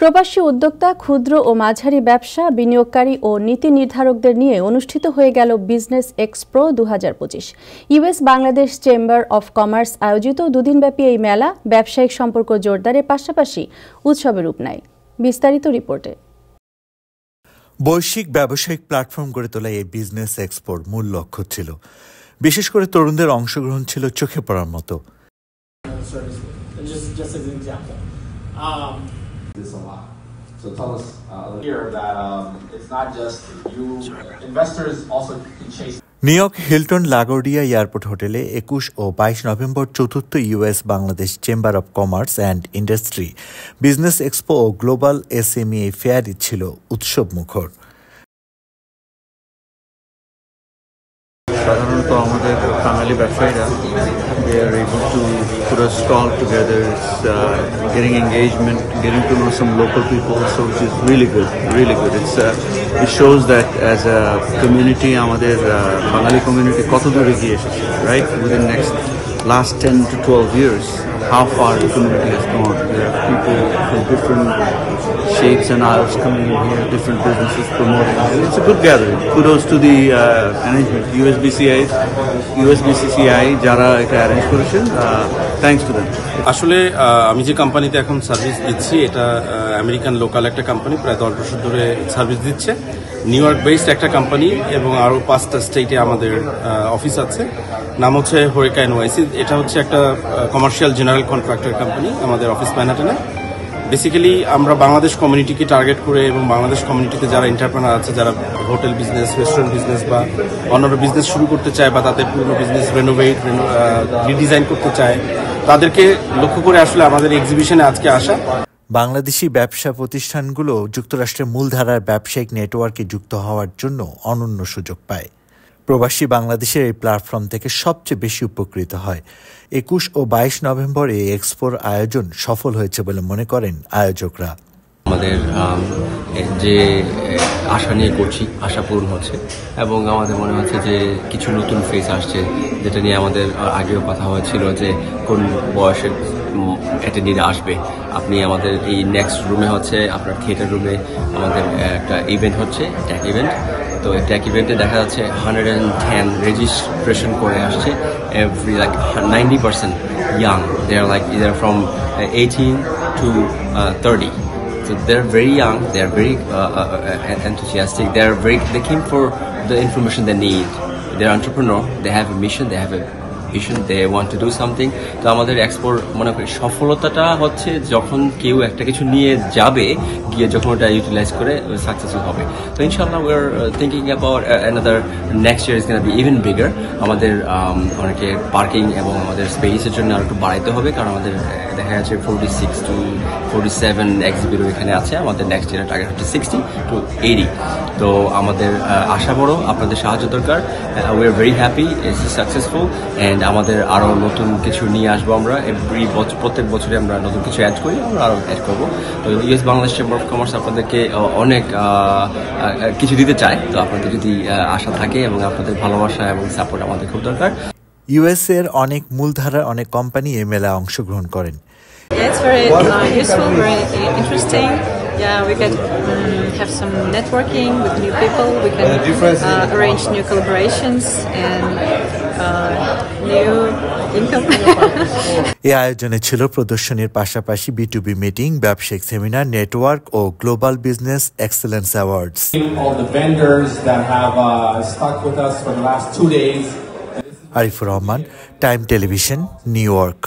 প্রবাসী উদ্যোক্তা, ক্ষুদ্র ও মাঝারি ব্যবসা, বিনিয়োগকারী ও নীতি নির্ধারকদের নিয়ে অনুষ্ঠিত হয়ে গেল business expo 2025। US Bangladesh chamber of commerce আয়োজিত দুদিনব্যাপী এই মেলা ব্যবসায়িক সম্পর্ক জোরদারের পাশাপাশি উৎসবের রূপ নেয়। বিস্তারিত রিপোর্টে। বৈশ্বিক ব্যবসায়িক প্ল্যাটফর্ম গড়ে তোলা এই বিজনেস এক্সপোর মূল লক্ষ্য ছিল, বিশেষ করে তরুণদের অংশগ্রহণ ছিল চোখে পড়ার মতো। This a lot. So tell us here that it's not just you, investors also can chase. New York Hilton LaGuardia airport হোটেলে 21 ও 22 নভেম্বর চতুর্থ US Bangladesh chamber of commerce and industry business expo ও গ্লোবাল এসএমই ফেয়ারই ছিল উৎসব মুখর। সাধারণত আমাদের বাঙালি ব্যবসায়ীরা they are able to put a stall together, getting engagement, getting to know some local people, so which is really good. It shows that as a community, আমাদের বাঙালি community কত দূরে গিয়ে এসেছে, right? Within last 10 to 12 years, how far the community has gone. There are people from different shapes and aisles coming in here, different businesses promoting. It's a good gathering. Kudos to the management, USBCCI, যারা এটা arrange করেছেন, thanks to them. আসলে আমি যে কোম্পানিতে এখন service দিচ্ছি এটা আমেরিকান লোকাল একটা কোম্পানি, প্রায় 10 বছর ধরে সার্ভিস দিচ্ছে। নিউ ইয়র্ক বেসড একটা কোম্পানি এবং আরও 5টা স্টেটে আমাদের অফিস আছে। নাম হচ্ছে হোরেকা এনওয়াইসি। এটা হচ্ছে একটা কমার্শিয়াল জেনারেল কন্ট্রাক্টর কোম্পানি, আমাদের অফিস ম্যানহাটনে। বেসিক্যালি আমরা বাংলাদেশ কমিউনিটিকে টার্গেট করে এবং বাংলাদেশ কমিউনিটিতে যারা এন্টারপ্রেনার আছে, যারা হোটেল বিজনেস, রেস্টুরেন্ট বিজনেস বা অন্যান্য বিজনেস শুরু করতে চায় বা তাদের পুরনো বিজনেস রিডিজাইন করতে চায়, তাদেরকে লক্ষ্য করে আসলে আমাদের এক্সিবিশনে আজকে আসা। বাংলাদেশি ব্যবসা প্রতিষ্ঠানগুলো যুক্তরাষ্ট্রের মূলধারার ব্যবসায়িক নেটওয়ার্কে যুক্ত হওয়ার জন্য অনন্য সুযোগ পায়। প্রবাসী বাংলাদেশের এই প্ল্যাটফর্ম থেকে সবচেয়ে বেশি উপকৃত হয়। 21 ও 22 নভেম্বর এই এক্সপোর আয়োজন সফল হয়েছে বলে মনে করেন আয়োজকরা। আমাদের যে আশা নিয়ে করছি, আশা পূরণ হচ্ছে এবং আমাদের মনে হচ্ছে যে কিছু নতুন ফেস আসছে, যেটা নিয়ে আমাদের আগেও কথা হয়েছিল যে কোন বয়সের অ্যাটেন্ডিরা আসবে। আপনি আমাদের এই নেক্সট রুমে হচ্ছে আপনার থিয়েটার রুমে আমাদের একটা ইভেন্ট হচ্ছে, ট্যাক ইভেন্ট। তো এই ট্যাক ইভেন্টে দেখা যাচ্ছে 110 রেজিস্ট্রেশন করে আসছে, every 90% young. They are either from 18 to 30. So they're very young, they're very enthusiastic, they came for the information they need. They're entrepreneur, they have a mission, they have a vision, they want to do something. তো আমাদের এক্সপোর মনে করি সফলতাটা হচ্ছে যখন কেউ একটা কিছু নিয়ে যাবে, গিয়ে যখন ওটা ইউটিলাইজ করে সাকসেসফুল হবে। তো ইনশাআল্লাহ we are thinking about another next year is gonna be even bigger. আমাদের অনেকে পার্কিং এবং আমাদের স্পেসের জন্য আর একটু বাড়াইতে হবে, কারণ আমাদের দেখা যাচ্ছে 46 to 47 এক্সিবিটর এখানে আছে। আমাদের নেক্সট ইয়ার টার্গেট হচ্ছে 60 to 80। তো আমাদের আশা বড়, আপনাদের সাহায্য দরকার। We are very happy, it's successful and আমাদের আরও নতুন কিছু নিয়ে আসবো। আমরা প্রত্যেক বছরে আমরা নতুন কিছু অ্যাড করি, আমরা আরও অ্যাড করবো। তো US Bangladesh chamber of commerce আপনাদেরকে অনেক কিছু দিতে চায়। তো আপনাদের যদি আশা থাকে এবং আপনাদের ভালোবাসা এবং সাপোর্ট আমাদের খুব দরকার। ইউএস এর অনেক মূলধারার অনেক কোম্পানি এই মেলায় অংশগ্রহণ করেন। It's very useful, very interesting. Yeah, we can have some networking with new people. We can arrange new collaborations and new income. এই আয়োজনে ছিল প্রদর্শনীর পাশাপাশি B2B মিটিং, ব্যবসায়িক সেমিনার, নেটওয়ার্ক ও global business excellence awards. All the vendors that have stuck with us for the last 2 days. Arifur Rahman, time television, new York.